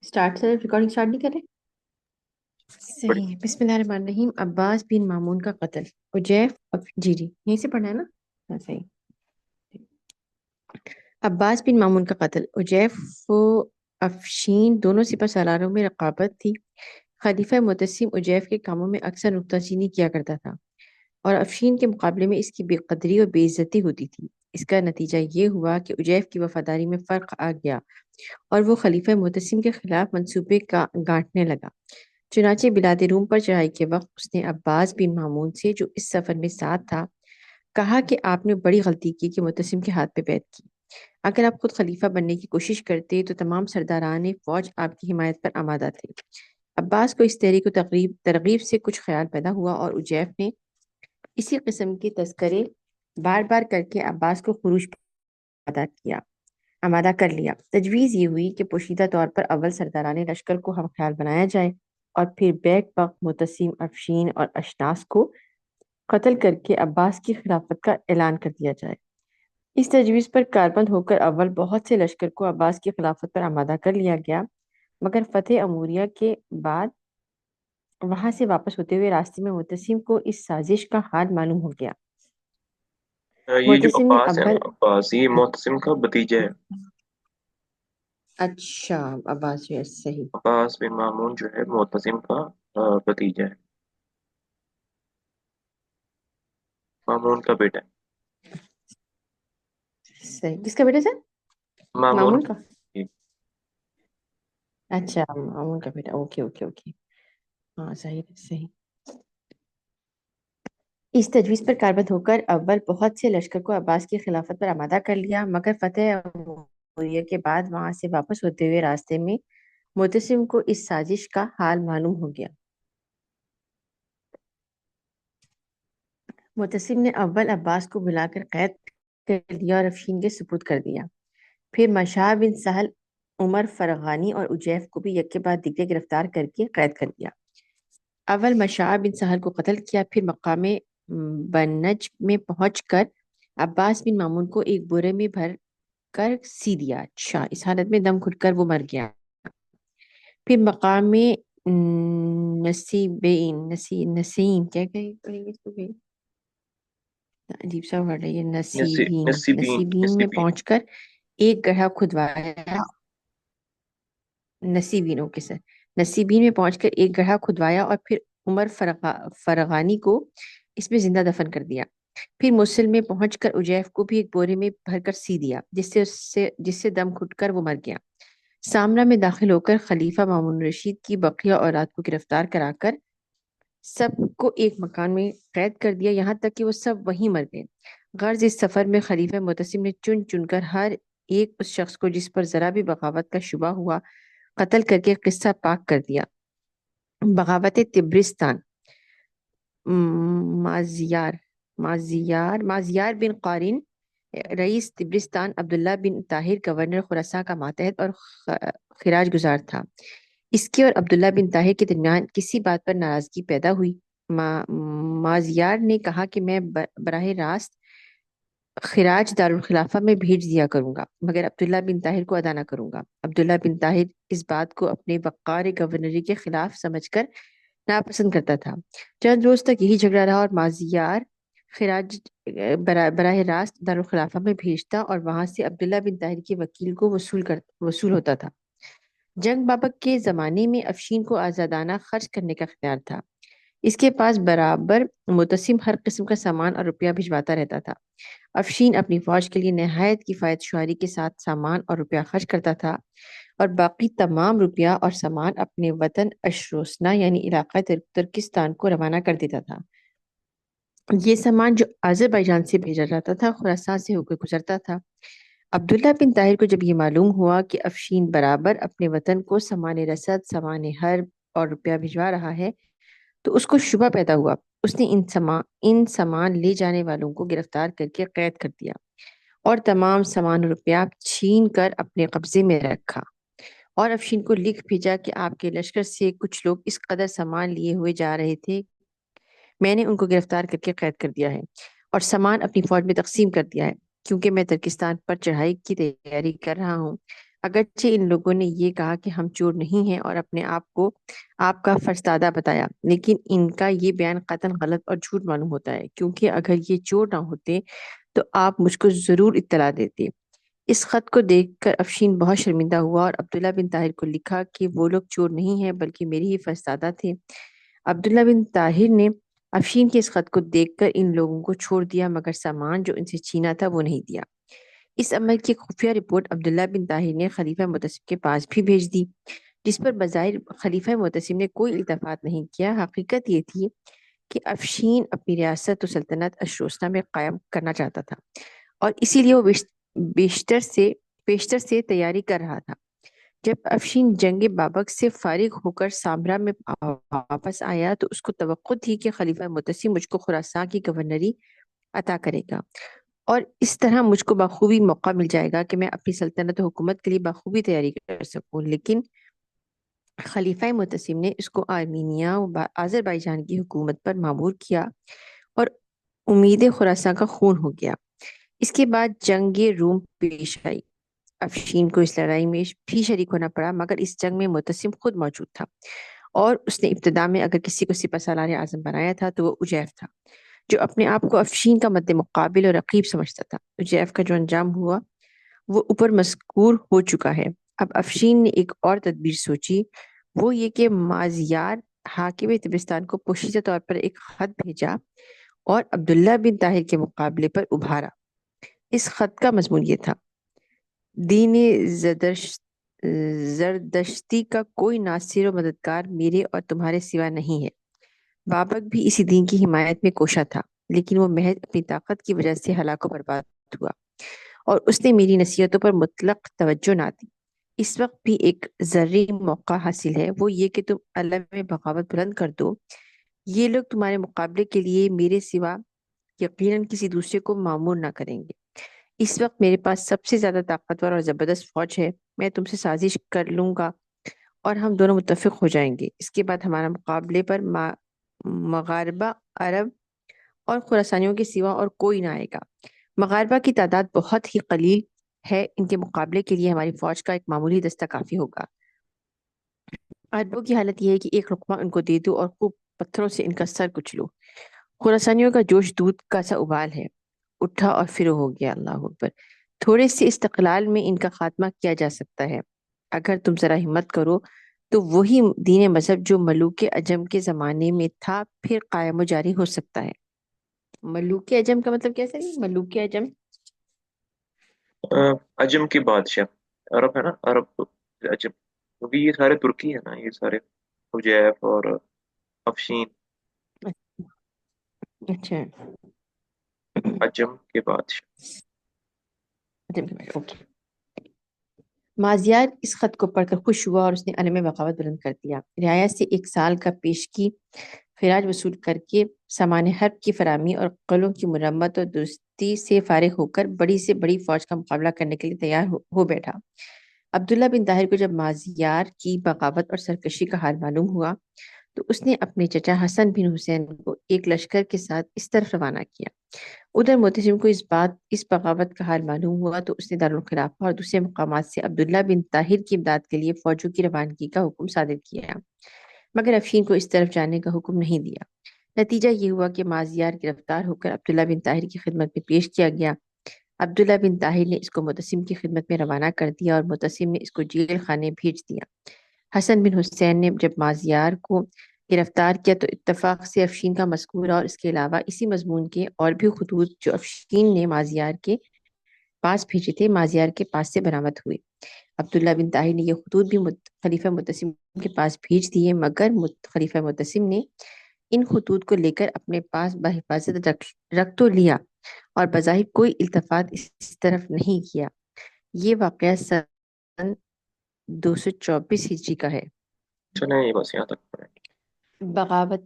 Start से recording start नहीं करें। बड़ी सही। बिस्मिल्लाहिर्रहमानिर्रहीम। अब्बास बिन मामून का कत्ल। उजैफ जी जी यहीं से पढ़ना है ना। हाँ सही। अब्बास बिन मामून का कत्ल। उजैफ व अफशीन दोनों सिपह सालारों में रकाबत थी। खलीफा मुतसिम उजैफ के कामों में अक्सर नुक्ताचीनी किया करता था और अफशीन के मुकाबले में इसकी बेकदरी और बेइज्जती होती थी। इसका नतीजा ये हुआ कि उजैफ की वफादारी में फर्क आ गया और वो खलीफा मुतसिम के खिलाफ मंसूबे का गांठने लगा। चुनाचे बिलाद रूम पर चढ़ाई के वक्त उसने अब्बास बिन मामून से, जो इस सफर में साथ था, कहा कि आपने बड़ी गलती की कि मुतसिम के हाथ पे बैत की। अगर आप खुद खलीफा बनने की कोशिश करते तो तमाम सरदारान फौज आपकी हिमायत पर आमादा थे। अब्बास को इस तहरीक तरगीब से कुछ ख्याल पैदा हुआ और उजैफ ने इसी किस्म के तस्करे बार बार करके अब्बास को खुरूज पर आमादा कर लिया। तजवीज़ ये हुई कि पोशीदा तौर पर अव्वल सरदारान लश्कर को हम ख्याल बनाया जाए और फिर बैक वक्त मुतसिम, अफशीन और अशनास को कत्ल करके अब्बास की खिलाफत का ऐलान कर दिया जाए। इस तजवीज़ पर कारबंद होकर अव्वल बहुत से लश्कर को अब्बास की खिलाफत पर आमादा कर लिया गया, मगर फतेह अमूरिया के बाद वहां से वापस होते हुए रास्ते में मुतसिम को इस साजिश का हाल मालूम हो गया। ये जो मुतसिम ने अब्बास है ना, अव्वल अब्बास ये मोहतसिम का भतीजा है। अच्छा, अब्बास जो है सही। अब्बास बिन मामून जो है मोहतसिम का भतीजा है। मामून का बेटा है। सही किसका बेटा सर? मामून मामून का। का। अच्छा, मामून का बेटा। Okay okay okay. हाँ सही सही। इस तजवीज़ पर कारबंद होकर अव्वल बहुत से लश्कर को अब्बास की खिलाफत पर आमादा कर लिया, मगर फतेह अमूरिया के बाद वहां से वापस होते हुए रास्ते में मुतसिम को इस साजिश का हाल मालूम हो गया। मुतसिम ने अव्वल अब्बास को बुलाकर कैद कर लिया और अफशीन के सुपुर्द कर दिया। फिर मशाह बिन सहल, उमर फरगानी और उजैफ को भी यक के बाद दिगरे गिरफ्तार करके कैद कर लिया। अव्वल मशाह बिन सहल को कत्ल किया, फिर मकामे बनज में पहुंचकर अब्बास बिन मामून को एक बोरे में भर कर सी दिया। अच्छा, इस हालत में दम घुटकर वो मर गया। फिर मकामे नसीम क्या कहेंगे इसको भी? अजीब सा वर्ड है ये, नसीबीन। नसीबीन नसीबीन में नसीबीन। पहुंचकर एक गड्ढा खुदवाया। नसीबीन, ओके सर। नसीबीन में पहुंचकर एक गड्ढा खुदवाया और फिर उमर फरगानी को इसमें जिंदा दफन कर दिया। फिर मुसल में पहुंचकर उजैफ को भी एक बोरे में भरकर सी दिया, जिससे दम घुटकर वो मर गया। सामरा में दाखिल होकर खलीफा मामून रशीद की बकिया औलाद को गिरफ्तार कराकर सबको एक मकान में कैद कर दिया, यहाँ तक कि वो सब वहीं मर गए। गर्ज इस सफर में खलीफा मुतसिम ने चुन चुनकर हर एक उस शख्स को जिस पर जरा भी बगावत का शुबा हुआ कत्ल करके किस्सा पाक कर दिया। बगावत तिब्रिस्तान। माजियार माजियार बिन कारिन, रईस तिब्रिस्तान, अब्दुल्ला बिन ताहिर गवर्नर खुरासा का मातहत और खिराज गुजार था। इसके और अब्दुल्ला बिन ताहिर के दरमियान किसी बात पर नाराजगी पैदा हुई। माजियार ने कहा कि मैं बराह रास्त खिराज दारुल खिलाफा में भेज दिया करूंगा, मगर अब्दुल्ला बिन ताहिर को अदा न करूंगा। अब्दुल्ला बिन ताहिर इस बात को अपने वक़ार गवर्नरी के खिलाफ समझकर नापसंद करता था। चंद रोज तक यही झगड़ा रहा और माजियार खिराज बराह रास्त दारुल खिलाफा में भेजता और वहां से अब्दुल्ला बिन ताहिर के वकील को वसूल होता था। जंग बाबक के जमाने में अफशीन को आजादाना खर्च करने का इख्तियार था। इसके पास बराबर मुतसिम हर किस्म का सामान और रुपया भिजवाता रहता था। अफशीन अपनी फौज के लिए नहायत किफायत शुमारी के साथ सामान और रुपया खर्च करता था और बाकी तमाम रुपया और सामान अपने वतन अशरोसना यानी इलाका तुर्किस्तान को रवाना कर देता था। ये सामान जो अजरबैजान से भेजा जाता था खुरासान से होकर गुजरता था। अब्दुल्ला बिन ताहिर को जब ये मालूम हुआ कि अफशीन बराबर अपने वतन को सामान रसद, सामान हर्ब और रुपया भिजवा रहा है, तो उसको शुबा पैदा हुआ। उसने इन सामान ले जाने वालों को गिरफ्तार करके कैद कर दिया और तमाम सामान और रुपया छीन कर अपने कब्जे में रखा और अफशीन को लिख भेजा कि आपके लश्कर से कुछ लोग इस कदर सामान लिए हुए जा रहे थे, मैंने उनको गिरफ्तार करके कैद कर दिया है और सामान अपनी फौज में तकसीम कर दिया है। क्योंकि मैं तुर्किस्तान पर चढ़ाई की तैयारी कर रहा हूँ, اگرچہ ان لوگوں نے یہ کہا کہ ہم چور نہیں ہیں اور اپنے آپ کو آپ کا فرزدادہ بتایا، لیکن ان کا یہ بیان قطعاً غلط اور جھوٹ معلوم ہوتا ہے، کیونکہ اگر یہ چور نہ ہوتے تو آپ مجھ کو ضرور اطلاع دیتے۔ اس خط کو دیکھ کر افشین بہت شرمندہ ہوا اور عبداللہ بن طاہر کو لکھا کہ وہ لوگ چور نہیں ہیں بلکہ میرے ہی فرزدادہ تھے۔ عبداللہ بن طاہر نے افشین کے اس خط کو دیکھ کر ان لوگوں کو چھوڑ دیا، مگر سامان جو ان سے چھینا تھا وہ نہیں دیا۔ اس عمل کی خفیہ رپورٹ عبداللہ بن طاہر نے خلیفہ معتصم کے پاس بھی بھیج دی، جس پر بظاہر خلیفہ معتصم نے کوئی التفات نہیں کیا۔ حقیقت یہ تھی کہ افشین اپنی ریاست و سلطنت اشروسنا میں قائم کرنا چاہتا تھا، اور اسی لیے وہ بیشتر سے تیاری کر رہا تھا۔ جب افشین جنگ بابک سے فارغ ہو کر سامرا میں واپس آیا تو اس کو توقع تھی کہ خلیفہ معتصم مجھ کو خراساں کی گورنری عطا کرے گا، اور اس طرح مجھ کو بخوبی موقع مل جائے گا کہ میں اپنی سلطنت و حکومت کے لیے بخوبی تیاری کر سکوں۔ لیکن خلیفہ معتصم نے اس کو آرمینیا و آذربائیجان کی حکومت پر معمور کیا، اور امید خراساں کا خون ہو گیا۔ اس کے بعد جنگ روم پیش آئی۔ افشین کو اس لڑائی میں بھی شریک ہونا پڑا، مگر اس جنگ میں معتصم خود موجود تھا، اور اس نے ابتدا میں اگر کسی کو سپہ سالار اعظم بنایا تھا تو وہ اجیف تھا، جو اپنے آپ کو افشین کا مد مقابل اور رقیب سمجھتا تھا۔ اجیف کا جو انجام ہوا وہ اوپر مذکور ہو چکا ہے۔ اب افشین نے ایک اور تدبیر سوچی، وہ یہ کہ مازیار حاکم طبرستان کو پوشیدہ طور پر ایک خط بھیجا اور عبداللہ بن طاہر کے مقابلے پر ابھارا۔ اس خط کا مضمون یہ تھا: دین زردشتی کا کوئی ناصر و مددگار میرے اور تمہارے سوا نہیں ہے۔ بابک بھی اسی دین کی حمایت میں کوشاں تھا، لیکن وہ محض اپنی طاقت کی وجہ سے ہلاک و برباد ہوا، اور اس نے میری نصیحتوں پر مطلق توجہ نہ دی۔ اس وقت بھی ایک ذری موقع حاصل ہے، وہ یہ کہ تم اللہ میں بغاوت بلند کر دو۔ یہ لوگ تمہارے مقابلے کے لیے میرے سوا یقیناً کسی دوسرے کو معمور نہ کریں گے۔ اس وقت میرے پاس سب سے زیادہ طاقتور اور زبردست فوج ہے، میں تم سے سازش کر لوں گا اور ہم دونوں متفق ہو جائیں گے۔ اس کے بعد ہمارا مقابلے پر مغاربہ عرب اور خراسانیوں کے سوا اور کوئی نہ آئے گا۔ مغاربہ کی تعداد بہت ہی قلیل ہے، ان کے مقابلے کے لیے ہماری فوج کا ایک معمولی دستہ کافی ہوگا۔ عربوں کی حالت یہ ہے کہ ایک لقمہ ان کو دے دو اور خوب پتھروں سے ان کا سر کچلو۔ خراسانیوں کا جوش دودھ کا سا ابال ہے، اٹھا اور پھر ہو گیا۔ اللہ اکبر! تھوڑے سے استقلال میں ان کا خاتمہ کیا جا سکتا ہے، اگر تم ذرا ہمت کرو تو وہی دین مذہب جو ملوک عجم کے زمانے میں تھا پھر قائم و جاری ہو سکتا ہے۔ ملوک عجم کا مطلب کیسا ہے؟ ملوک عجم عجم کے بادشاہ عرب ہے نا، عرب عجم، کیونکہ یہ سارے ترکی ہے نا، یہ سارے حجیف اور افشین اچھا عجم کے بادشاہ۔ اوکے۔ مازیار اس خط کو پڑھ کر خوش ہوا اور اس نے علم بغاوت بلند کر دیا۔ رعایا سے 1 سال کا پیشگی خراج وصول کر کے سامان حرب کی فراہمی اور قلعوں کی مرمت اور درستی سے فارغ ہو کر بڑی سے بڑی فوج کا مقابلہ کرنے کے لیے تیار ہو بیٹھا۔ عبداللہ بن طاہر کو جب مازیار کی بغاوت اور سرکشی کا حال معلوم ہوا تو اس نے اپنے چچا حسن بن حسین کو ایک لشکر کے ساتھ اس طرف روانہ کیا۔ ادھر معتصم کو اس بغاوت کا حال معلوم ہوا تو اس نے دارالخلافہ اور دوسرے مقامات سے عبداللہ بن طاہر کی امداد کے لیے فوجوں کی روانگی کا حکم صادر کیا، مگر افشین کو اس طرف جانے کا حکم نہیں دیا۔ نتیجہ یہ ہوا کہ مازیار گرفتار ہو کر عبداللہ بن طاہر کی خدمت میں پیش کیا گیا۔ عبداللہ بن طاہر نے اس کو معتصم کی خدمت میں روانہ کر دیا اور معتصم نے اس کو جیل خانے بھیج دیا۔ حسن بن حسین نے جب مازیار کو گرفتار کیا تو اتفاق سے افشین کا مذکور اور اس کے علاوہ اسی مضمون کے اور بھی خطوط جو افشین نے مازیار کے پاس بھیجے تھے مازیار کے پاس سے برآمد ہوئے۔ عبداللہ بن طاہر نے یہ خطوط بھی خلیفہ معتصم کے پاس بھیج دیے، مگر خلیفہ معتصم نے ان خطوط کو لے کر اپنے پاس بحفاظت رکھ تو لیا اور بظاہر کوئی التفات اس طرف نہیں کیا۔ یہ واقعہ سن 224 ہجری کا ہے۔ چلیں یہ بس یہاں تک پڑھیں۔ بغاوت